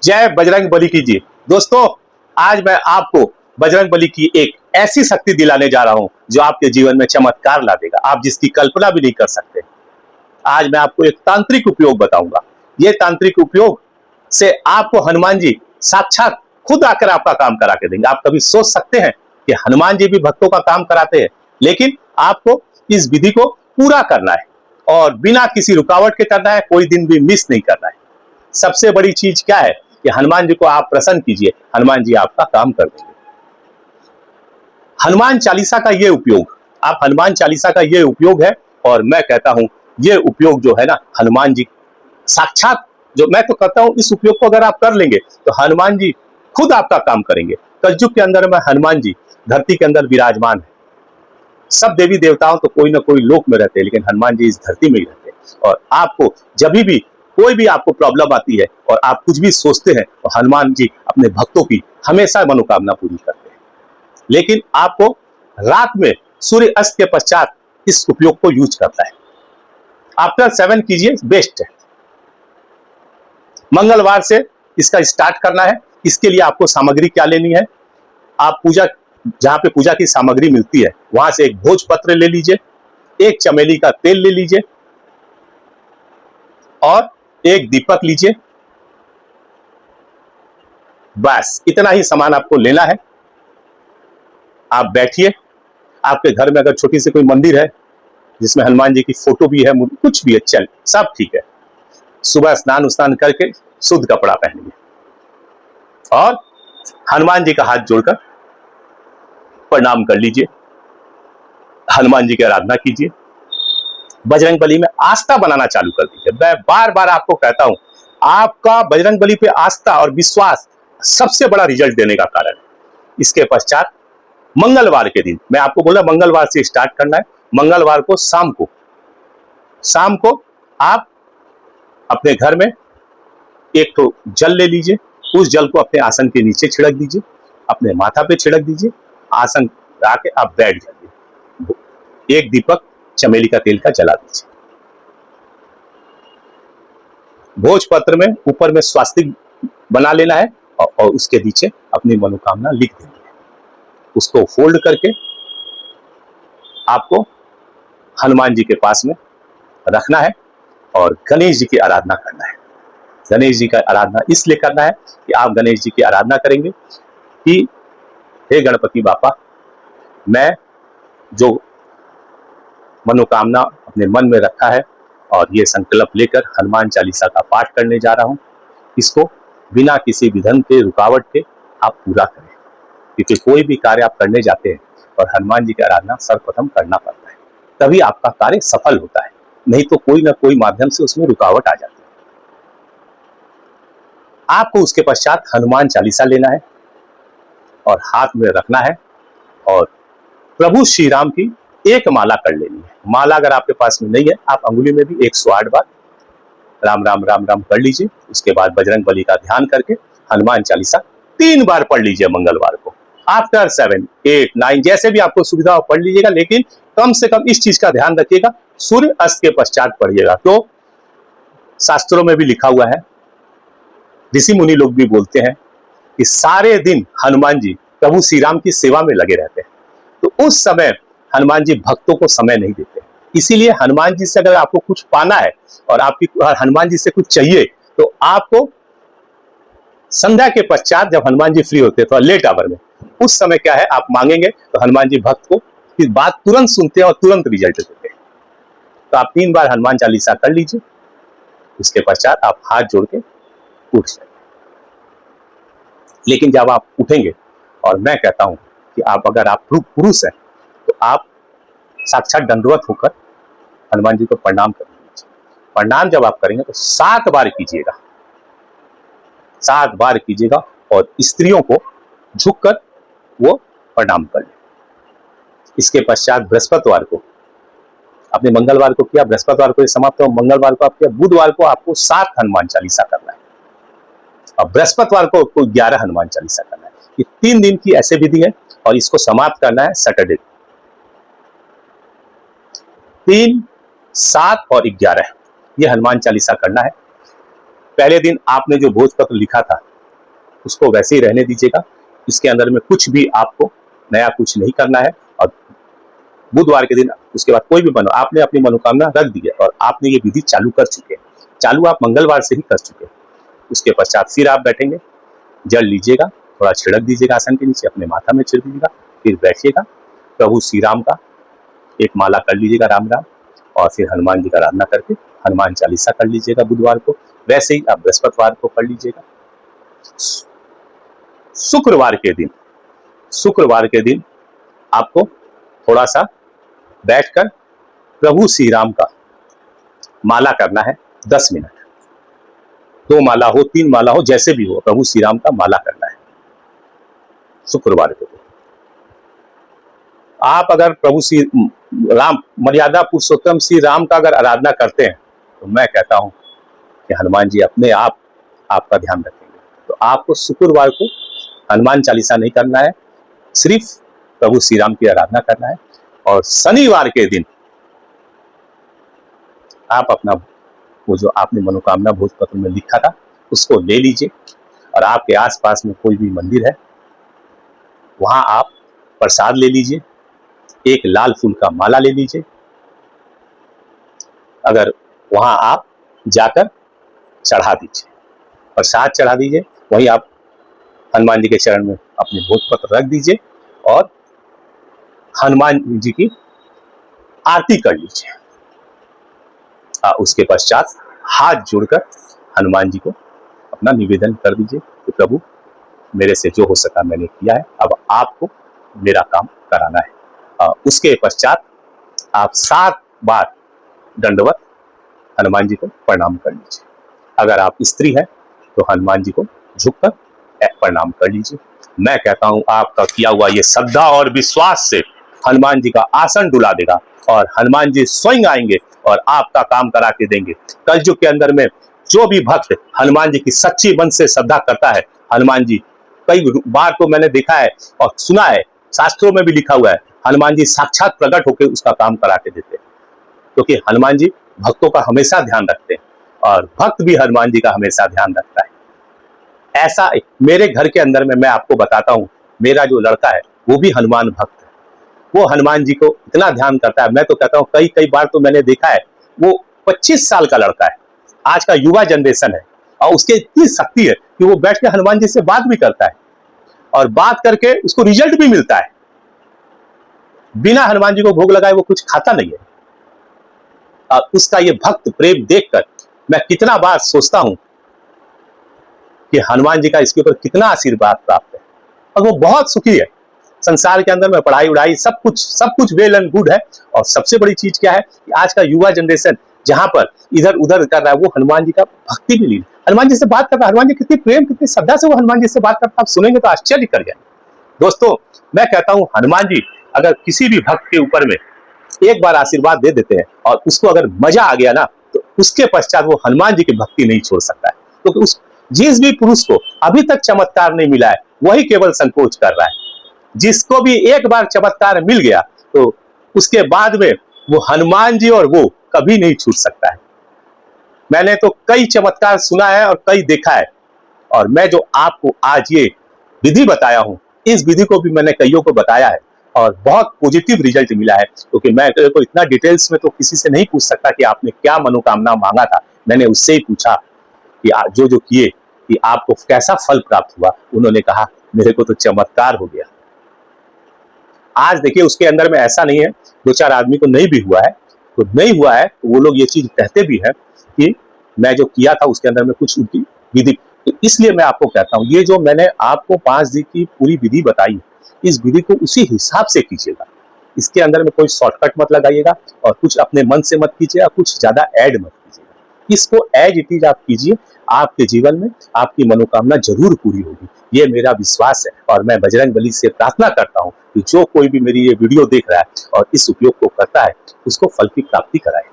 जय बजरंग बली की जी। दोस्तों, आज मैं आपको बजरंग बली की एक ऐसी शक्ति दिलाने जा रहा हूं जो आपके जीवन में चमत्कार ला देगा, आप जिसकी कल्पना भी नहीं कर सकते। आज मैं आपको एक तांत्रिक उपयोग बताऊंगा। ये तांत्रिक उपयोग से आपको हनुमान जी साक्षात खुद आकर आपका काम करा के देंगे। आप कभी सोच सकते हैं कि हनुमान जी भी भक्तों का काम कराते हैं? लेकिन आपको इस विधि को पूरा करना है और बिना किसी रुकावट के करना है, कोई दिन भी मिस नहीं करना है। सबसे बड़ी चीज क्या है कि हनुमान जी को आप प्रसन्न कीजिए, हनुमान जी आपका काम कर देंगे। हनुमान चालीसा का ये उपयोग, आप हनुमान चालीसा का ये उपयोग है और मैं कहता हूं ये उपयोग जो है ना, हनुमान जी साक्षात, जो मैं तो कहता हूं इस उपयोग को अगर आप कर लेंगे तो हनुमान जी खुद आपका काम करेंगे। कलयुग के अंदर में हनुमान जी धरती के अंदर विराजमान है। सब देवी देवताओं तो कोई ना कोई लोक में रहते हैं, लेकिन हनुमान जी इस धरती में ही रहते हैं। और आपको जब भी कोई भी आपको प्रॉब्लम आती है और आप कुछ भी सोचते हैं तो हनुमान जी अपने भक्तों की हमेशा मनोकामना पूरी करते हैं। लेकिन आपको रात में सूर्य अस्त के पश्चात इस उपयोग को यूज करता है। आफ्टर 7 कीजिए, बेस्ट है। मंगलवार से इसका स्टार्ट करना है। इसके लिए आपको सामग्री क्या लेनी है? आप पूजा, जहां पे पूजा की सामग्री मिलती है वहां से एक भोजपत्र ले लीजिए, एक चमेली का तेल ले लीजिए और एक दीपक लीजिए। बस इतना ही सामान आपको लेना है। आप बैठिए। आपके घर में अगर छोटी सी कोई मंदिर है जिसमें हनुमान जी की फोटो भी है, कुछ भी है, चल सब ठीक है। सुबह स्नान करके शुद्ध कपड़ा पहनिए और हनुमान जी का हाथ जोड़कर प्रणाम कर लीजिए। हनुमान जी की आराधना कीजिए। बजरंग बली में आस्था बनाना चालू कर दीजिए। मैं बार बार आपको कहता हूं, आपका बजरंग बली पे आस्था और विश्वास सबसे बड़ा रिजल्ट देने का कारण है। इसके पश्चात मंगलवार के दिन, मैं आपको बोला मंगलवार से स्टार्ट करना है। मंगलवार को शाम को आप अपने घर में एक तो जल ले लीजिए। उस जल को अपने आसन के नीचे छिड़क दीजिए, अपने माथा पे छिड़क दीजिए। आसन आके आप बैठ जाइए। एक दीपक चमेली का तेल का जला दीजिए। भोजपत्र में ऊपर में स्वास्तिक बना लेना है और उसके नीचे अपनी मनोकामना लिख देनी है। उसको फोल्ड करके आपको हनुमान जी के पास में रखना है और गणेश जी की आराधना करना है। गणेश जी का आराधना इसलिए करना है कि आप गणेश जी की आराधना करेंगे कि हे गणपति बापा, मैं जो मनोकामना अपने मन में रखा है और ये संकल्प लेकर हनुमान चालीसा का पाठ करने जा रहा हूं, इसको बिना किसी विघ्न के, रुकावट के आप पूरा करें। क्योंकि कोई भी कार्य आप करने जाते हैं और हनुमान जी की आराधना सर्वप्रथम करना पड़ता है, तभी आपका कार्य सफल होता है। नहीं तो कोई ना कोई माध्यम से उसमें रुकावट आ जाती है। आपको उसके पश्चात हनुमान चालीसा लेना है और हाथ में रखना है और प्रभु श्री राम की एक माला कर लेनी है। माला अगर आपके पास में नहीं है, आप अंगुली में भी 108 बार राम राम राम राम कर लीजिए। उसके बाद बजरंग बली का ध्यान करके हनुमान चालीसा 3 बार पढ़ लीजिए मंगलवार को। आफ्टर 7, 8, 9 जैसे भी आपको सुविधा हो पढ़ लीजिएगा, लेकिन कम से कम इस चीज का ध्यान रखिएगा, सूर्य अस्त के पश्चात पढ़िएगा। तो शास्त्रों में भी लिखा हुआ है, ऋषि मुनि लोग भी बोलते हैं कि सारे दिन हनुमान जी प्रभु श्री राम की सेवा में लगे रहते हैं। तो उस समय हनुमान जी भक्तों को समय नहीं देते। इसीलिए हनुमान जी से अगर आपको कुछ पाना है और आपकी हनुमान जी से कुछ चाहिए तो आपको संध्या के पश्चात, जब हनुमान जी फ्री होते हैं तो लेट आवर में, उस समय क्या है, आप मांगेंगे तो हनुमान जी भक्त को फिर बात तुरंत सुनते हैं और तुरंत रिजल्ट देते हैं। तो आप 3 बार हनुमान चालीसा कर लीजिए। उसके पश्चात आप हाथ जोड़ के उठ जाइए। लेकिन जब आप उठेंगे, और मैं कहता हूं कि अगर आप पुरुष हैं तो आप साक्षात दंडवत होकर हनुमान जी को प्रणाम कर लीजिए। प्रणाम जब आप करेंगे तो 7 बार कीजिएगा, 7 बार कीजिएगा और स्त्रियों को झुककर वो प्रणाम कर ले। इसके पश्चात बृहस्पतिवार को, आपने मंगलवार को किया, बृहस्पतिवार को समाप्त हो, मंगलवार को आप किया, बुधवार को आपको 7 हनुमान चालीसा करना है और बृहस्पतिवार को आपको 11 हनुमान चालीसा करना है। ये 3 दिन की ऐसे विधि है और इसको समाप्त करना है सैटरडे। 3, 7 और 11 ये हनुमान चालीसा करना है। पहले दिन आपने जो भोजपत्र लिखा था उसको वैसे ही रहने दीजिएगा। इसके अंदर में कुछ भी आपको नया कुछ नहीं करना है। और बुधवार के दिन उसके बाद कोई भी आपने अपनी मनोकामना रख दी है और आपने ये विधि चालू कर चुके हैं, चालू आप मंगलवार से ही कर चुके हैं। उसके पश्चात फिर आप बैठेंगे, जल लीजिएगा, थोड़ा छिड़क दीजिएगा आसन के नीचे, अपने माथा में छिड़क दीजिएगा, फिर बैठिएगा, प्रभु श्री राम का एक माला कर लीजिएगा, राम राम, और फिर हनुमान जी का आराधना करके हनुमान चालीसा कर लीजिएगा बुधवार को। वैसे ही आप बृहस्पतिवार को कर लीजिएगा। शुक्रवार के दिन आपको थोड़ा सा बैठकर प्रभु श्री राम का माला करना है 10 मिनट। 2 माला हो, 3 माला हो, जैसे भी हो, प्रभु श्री राम का माला करना है शुक्रवार को। आप अगर प्रभु श्री राम, मर्यादा पुरुषोत्तम श्री राम का अगर आराधना करते हैं तो मैं कहता हूं कि हनुमान जी अपने आप आपका ध्यान रखेंगे। तो आपको शुक्रवार को हनुमान चालीसा नहीं करना है, सिर्फ प्रभु श्री राम की आराधना करना है। और शनिवार के दिन आप अपना वो जो आपने मनोकामना भोजपत्र में लिखा था उसको ले लीजिए, और आपके आसपास में कोई भी मंदिर है वहां आप प्रसाद ले लीजिए, एक लाल फूल का माला ले लीजिए। अगर वहां आप जाकर चढ़ा दीजिए, प्रसाद चढ़ा दीजिए, वहीं आप हनुमान जी के चरण में अपने भोजपत्र रख दीजिए और हनुमान जी की आरती कर लीजिए। उसके पश्चात हाथ जोड़कर हनुमान जी को अपना निवेदन कर दीजिए कि प्रभु मेरे से जो हो सका मैंने किया है, अब आपको मेरा काम कराना है। उसके पश्चात आप 7 बार दंडवत हनुमान जी को प्रणाम कर लीजिए। अगर आप स्त्री हैं तो हनुमान जी को झुककर प्रणाम कर लीजिए। मैं कहता हूं आपका किया हुआ ये श्रद्धा और विश्वास से हनुमान जी का आसन डुला देगा और हनुमान जी स्वयं आएंगे और आपका काम करा के देंगे। कलयुग के अंदर में जो भी भक्त हनुमान जी की सच्ची मन से श्रद्धा करता है, हनुमान जी कई बार तो मैंने देखा है और सुना है, शास्त्रों में भी लिखा हुआ है, हनुमान जी साक्षात प्रकट होकर उसका काम करा के देते हैं। क्योंकि हनुमान जी भक्तों का हमेशा ध्यान रखते हैं और भक्त भी हनुमान जी का हमेशा ध्यान रखता है। ऐसा मेरे घर के अंदर में मैं आपको बताता हूँ, मेरा जो लड़का है वो भी हनुमान भक्त है। वो हनुमान जी को इतना ध्यान करता है, मैं तो कहता हूँ कई बार तो मैंने देखा है, वो 25 साल का लड़का है, आज का युवा जनरेशन है, और उसके इतनी शक्ति है कि वो बैठ के हनुमान जी से बात भी करता है और बात करके उसको रिजल्ट भी मिलता है। बिना हनुमान जी को भोग लगाए वो कुछ खाता नहीं है। और उसका ये भक्त प्रेम देखकर मैं कितना बार सोचता हूं कि हनुमान जी का इसके ऊपर कितना आशीर्वाद प्राप्त है, और वो बहुत सुखी है। संसार के अंदर में पढ़ाई उड़ाई सब कुछ वेल एंड गुड है। और सबसे बड़ी चीज क्या है कि आज का युवा जनरेशन जहां पर इधर उधर कर रहा है, वो हनुमान जी का भक्ति भी लीन, हनुमान जी से बात करता है। हनुमान जी कितनी प्रेम कितनी श्रद्धा से वो हनुमान जी से बात करता है, आप सुनेंगे तो आश्चर्य कर जाएंगे। दोस्तों मैं कहता हूं हनुमान जी अगर किसी भी भक्त के ऊपर में एक बार आशीर्वाद दे देते हैं और उसको अगर मजा आ गया ना, तो उसके पश्चात वो हनुमान जी की भक्ति नहीं छोड़ सकता है। क्योंकि तो जिस भी पुरुष को अभी तक चमत्कार नहीं मिला है वही केवल संकोच कर रहा है। जिसको भी एक बार चमत्कार मिल गया तो उसके बाद में वो हनुमान जी और वो कभी नहीं छूट सकता है। मैंने तो कई चमत्कार सुना है और कई देखा है, और मैं जो आपको आज ये विधि बताया हूं, इस विधि को भी मैंने कईयों को बताया है और बहुत पॉजिटिव रिजल्ट मिला है। क्योंकि मैं को इतना डिटेल्स में तो किसी से नहीं पूछ सकता कि आपने क्या मनोकामना मांगा था, मैंने उससे ही पूछा कि जो किए कि आपको कैसा फल प्राप्त हुआ। उन्होंने कहा मेरे को तो चमत्कार हो गया। आज देखिए उसके अंदर में ऐसा नहीं है, 2-4 आदमी को नहीं भी हुआ है तो नहीं हुआ है तो वो लोग ये चीज कहते भी है कि मैं जो किया था उसके अंदर में कुछ उनकी विधि। तो इसलिए मैं आपको कहता हूं ये जो मैंने आपको 5 दिन की पूरी विधि बताई, इस विधि को उसी हिसाब से कीजिएगा। इसके अंदर में कोई शॉर्टकट मत लगाइएगा और कुछ अपने मन से मत कीजिएगा, कुछ ज्यादा ऐड मत कीजिएगा। इसको एज इट इज आप कीजिए, आपके जीवन में आपकी मनोकामना जरूर पूरी होगी, ये मेरा विश्वास है। और मैं बजरंग बली से प्रार्थना करता हूं कि जो कोई भी मेरी ये वीडियो देख रहा है और इस उपयोग को करता है उसको फल की प्राप्ति कराए।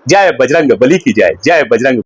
जय बजरंग बली की जय, जय बजरंग।